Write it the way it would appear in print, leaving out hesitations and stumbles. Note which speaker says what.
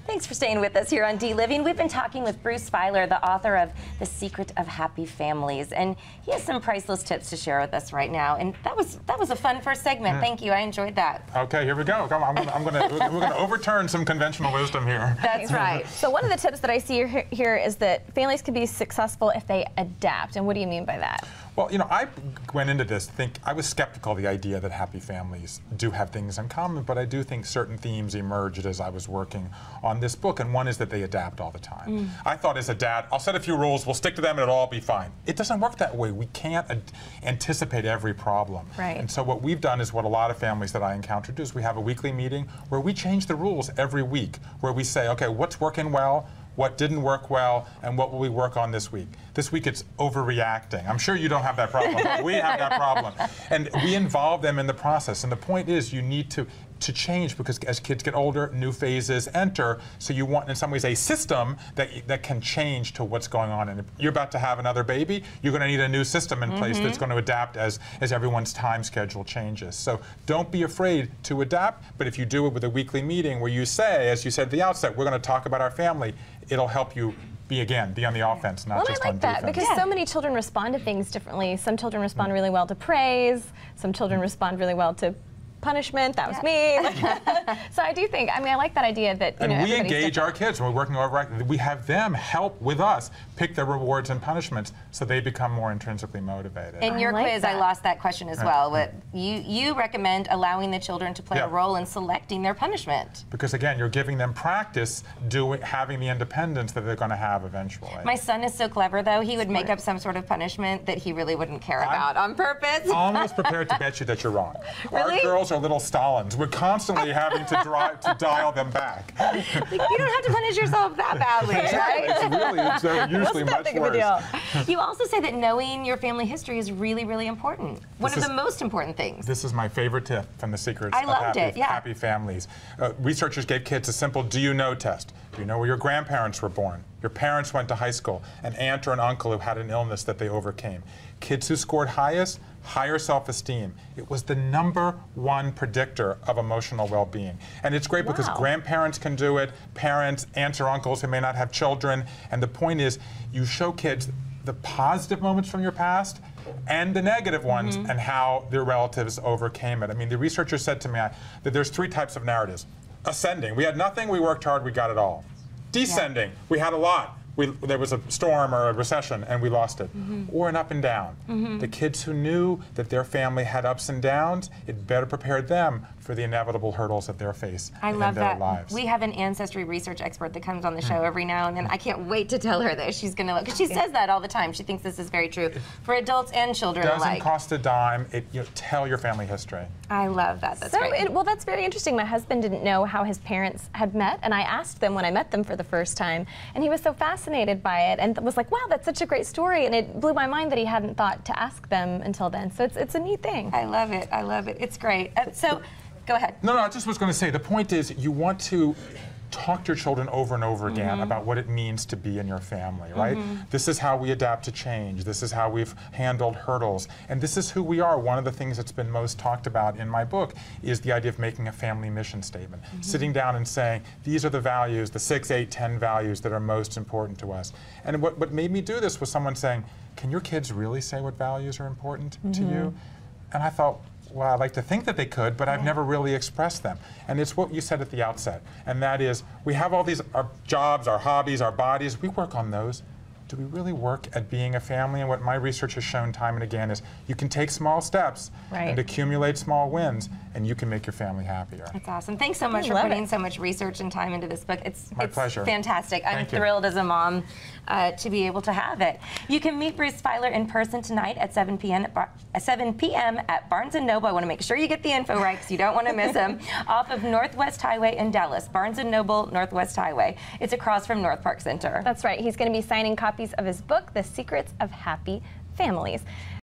Speaker 1: Thanks for staying with us here on D-Living. We've been talking with Bruce Feiler, the author of The Secret of Happy Families, and he has some priceless tips to share with us right now. And that was a fun first segment. Thank you. I enjoyed that.
Speaker 2: Okay, here we go. Come on, we're gonna overturn some conventional wisdom here.
Speaker 1: That's right.
Speaker 3: So one of the tips that I see here is that families can be successful if they adapt. And what do you mean by that?
Speaker 2: Well, you know, I went into this I was skeptical of the idea that happy families do have things in common, but I do think certain themes emerged as I was working on this book, and one is that they adapt all the time. I thought as a dad, I'll set a few rules, we'll stick to them, and it'll all be fine. It doesn't work that way. We can't anticipate every problem.
Speaker 3: Right.
Speaker 2: And so what we've done is what a lot of families that I encounter do is we have a weekly meeting where we change the rules every week, where we say, okay, what's working well, what didn't work well, and what will we work on this week? This week it's overreacting. I'm sure you don't have that problem, but we have that problem. And we involve them in the process. And the point is you need to change, because as kids get older, new phases enter. So you want, in some ways, a system that can change to what's going on. And if you're about to have another baby, you're going to need a new system in place that's going to adapt as everyone's time schedule changes. So don't be afraid to adapt, but if you do it with a weekly meeting where you say, as you said at the outset, we're going to talk about our family, it'll help you be on the offense, not just on defense.
Speaker 3: I like that, because so many children respond to things differently. Some children respond really well to praise. Some children respond really well to punishment. That was me. So I do think, I mean, I like that idea that, you know,
Speaker 2: we engage our kids when we're working over. We have them help with us pick their rewards and punishments, so they become more intrinsically motivated.
Speaker 1: In your quiz, I lost that question as well. But you recommend allowing the children to play a role in selecting their punishment.
Speaker 2: Because again, you're giving them practice having the independence that they're going to have eventually.
Speaker 1: My son is so clever, though. He would make up some sort of punishment that he really wouldn't care about on purpose.
Speaker 2: Almost prepared to bet you that you're wrong.
Speaker 1: Really?
Speaker 2: Our girls are little Stalins. We're constantly having to dial them back.
Speaker 1: Like, you don't have to punish yourself that badly, right?
Speaker 2: They're usually much worse.
Speaker 1: You also say that knowing your family history is really, really important. One of the most important things.
Speaker 2: This is my favorite tip from The Secrets of Happy Families. Researchers gave kids a simple do you know test. Do you know where your grandparents were born? Your parents went to high school, an aunt or an uncle who had an illness that they overcame. Kids who scored highest, higher self-esteem. It was the #1 predictor of emotional well-being. And it's great because grandparents can do it, parents, aunts or uncles who may not have children. And the point is, you show kids the positive moments from your past and the negative ones and how their relatives overcame it. I mean, the researcher said to me that there's 3 types of narratives. Ascending, we had nothing, we worked hard, we got it all. Descending, we had a lot. There was a storm or a recession and we lost it. Or an up and down. The kids who knew that their family had ups and downs, it better prepared them for the inevitable hurdles that they'll face in their lives.
Speaker 1: We have an ancestry research expert that comes on the show every now and then. I can't wait to tell her that she's going to look, because she says that all the time. She thinks this is very true for adults and children alike.
Speaker 2: Doesn't cost a dime. Tell your family history.
Speaker 1: I love that. That's great.
Speaker 3: Well, that's very interesting. My husband didn't know how his parents had met, and I asked them when I met them for the first time, and he was so fascinated by it and was like, wow, that's such a great story, and it blew my mind that he hadn't thought to ask them until then. So it's a neat thing.
Speaker 1: I love it. I love it. It's great. So go ahead.
Speaker 2: No, I just was going to say, the point is you want to talk to your children over and over again about what it means to be in your family, right? This is how we adapt to change. This is how we've handled hurdles. And this is who we are. One of the things that's been most talked about in my book is the idea of making a family mission statement. Sitting down and saying, these are the values, the 6, 8, 10 values that are most important to us. And what made me do this was someone saying, can your kids really say what values are important to you? And I thought, well, I'd like to think that they could, but I've never really expressed them. And it's what you said at the outset, and that is, we have all these, our jobs, our hobbies, our bodies, we work on those. Do we really work at being a family? And what my research has shown time and again is you can take small steps and accumulate small wins, and you can make your family happier.
Speaker 1: That's awesome. Thanks so much for putting so much research and time into this book. It's
Speaker 2: pleasure.
Speaker 1: Fantastic. I'm thrilled as a mom to be able to have it. You can meet Bruce Feiler in person tonight at 7 p.m. at Barnes & Noble. I want to make sure you get the info right because you don't want to miss him. Off of Northwest Highway in Dallas. Barnes & Noble, Northwest Highway. It's across from North Park Center.
Speaker 3: That's right. He's going to be signing copies of his book, The Secrets of Happy Families.